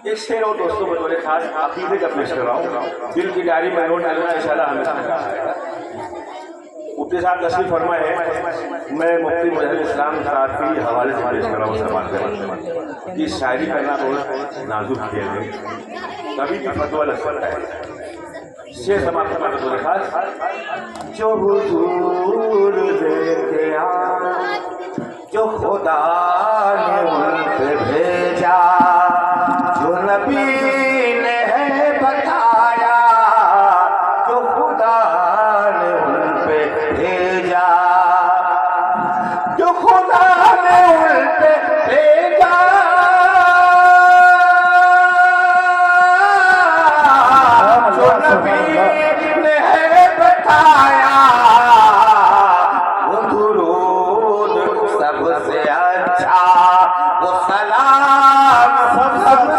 एक शेर और दोस्तों बतौर खास अकीदे का पेश कर रहा हूँ, दिल की डायरी में नोट करना इंशाल्लाह हमेशा कहा है। मुफ्ती साहब तशरीफ फरमाए हैं, मैं मुफ्ती मुजहिद इस्लाम साहब के हवाले से पेश कर रहा हूँ समाज में कि शायरी करना बहुत नाजुक खेल है, कभी भी फतवा लग सकता है। शेर समाप्त करना बतौर खास, जो हुजूर लेके आए, जो खुदा ने उन पे भेजा, जो नबी ने है बताया, जो खुदा ने उन पे भेजा, जो खुदा ने उन पे भेजा, जो नबी ने है बताया, वो दुरूद सबसे अच्छा, वो सलाम सबसे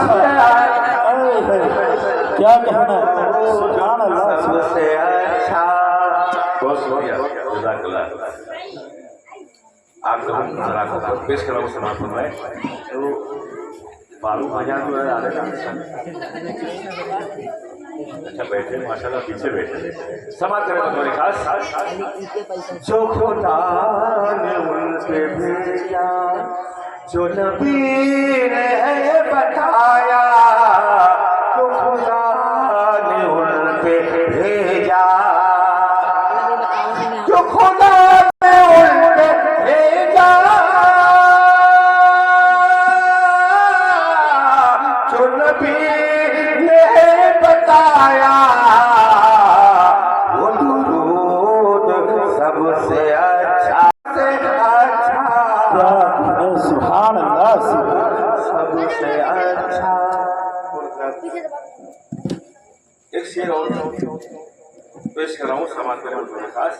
क्या कहना है, सुभान अल्लाह, सबसे अच्छा। बहुत शुक्रिया, जज़ाकल्लाह। आपका हम जरा को पेश कर रहा हूँ समापन में। तो फारूक आजाद जो है आ रहे हैं, अच्छा बैठे माशाल्लाह, पीछे बैठे समाप्त करें तुम्हारे खास, जो खुदा ने उनसे भेजा, जो नबी ने है बताया, जो खुदा ने उन पे भेजा, जो खुदा ने उन पे भेजा, जो नबी ने है बताया, वो दुरूद सबसे अच्छा से अच्छा, क्या कहना, सुभान अल्लाह, सबसे अच्छा। एक शेर और पेश कर रहा हूँ समाज के खास,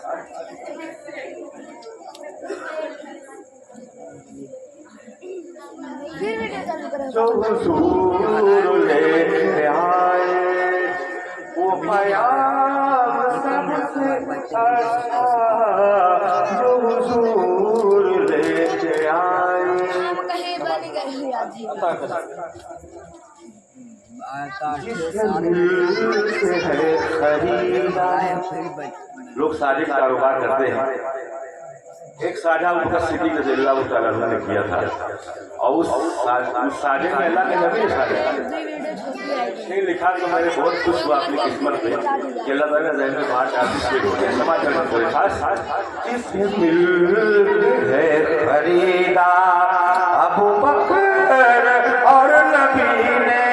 जो हुजूर लेके आए, वो प्यार सबसे अच्छा, जो हुजूर लेके आए, है खरीदा। लोग साजिद कारोबार करते हैं, एक साझा उनका सिद्दीक़ रज़ियल्लाहु तआला अन्हु ने किया था, और उस साझे में अल्लाह के नबी ने लिखा, तो मैंने बहुत खुश हुआ अपनी किस्मत में कि अल्लाह ताला ज़हन में बात आती है। समाचार में कोई खास, जिससे मिल है खरीदा अबू बकर और नबी ने,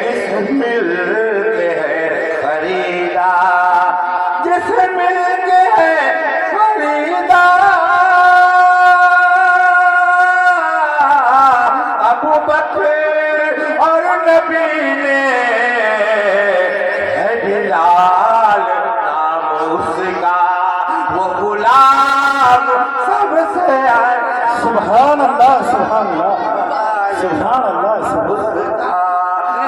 जिससे मिलते हैं खरीदा, जिससे मिलते हैं खरीदा, अबू बकर और नबी ने, है बिलाल नाम उसका, वो गुलाम सबसे सुभान अल्लाह, सुभान अल्लाह, सुभान अल्लाह, सुभान अल्लाह,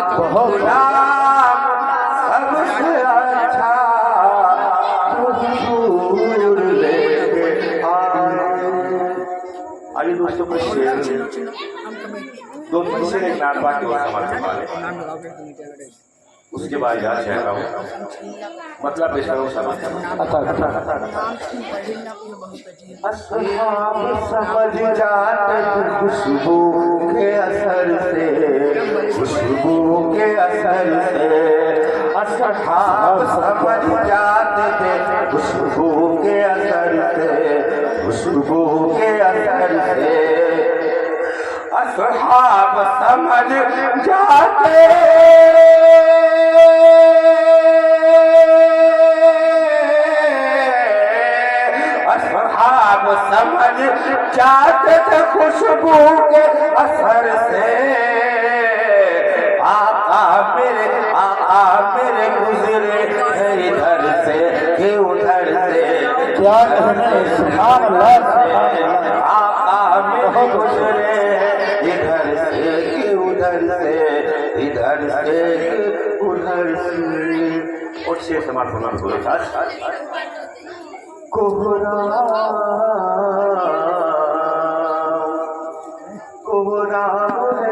बहुत गुलाम सबसे अच्छा, हुजूर लेके आए। आइए दोस्तों, कुछ शेर, दो तीन शेर एक नात बात के समाज वाले, उसके बाद याद चाहता हूँ मतलब पेश करो समाज। असहाब समझ जाते खुशबू के असर से, खुशबू के असर से, असहाब समझ जाते थे खुशबू के असर से, खुशबू के असर से, असहाब समझ जाते, असहाब समझ जाते थे खुशबू के असर से, आका मेरे गुजरे इधर से कि उधर से, क्या कहने, सुभान अल्लाह, सुभान अल्लाह, आका मेरे गुजरे इधर से कि उधर से, इधर से उधर से। और शेर समाप्त होना बोले खास, कोहराम है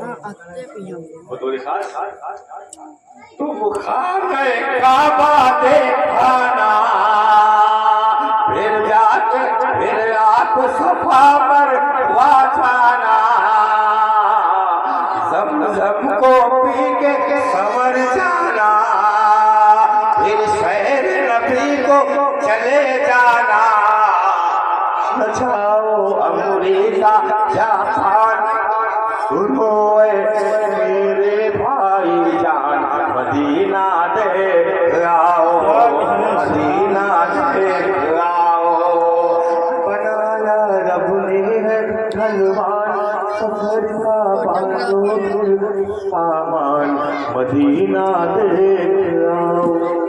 हाँ अत्ते पियम वो तो दिखा तुम खा गए काबा देखाना फिर आप सफा पर वाछाना ज़म को पी के संवर जाना फिर शहर नबी को चले जाना बचाओ अमरीका जापान सुनो मेरे भाई जान मदीना दे आओ मदीना दे आओ बनाया रब ने है ढलवान सफर का बांधो सामान मदीना दे आओ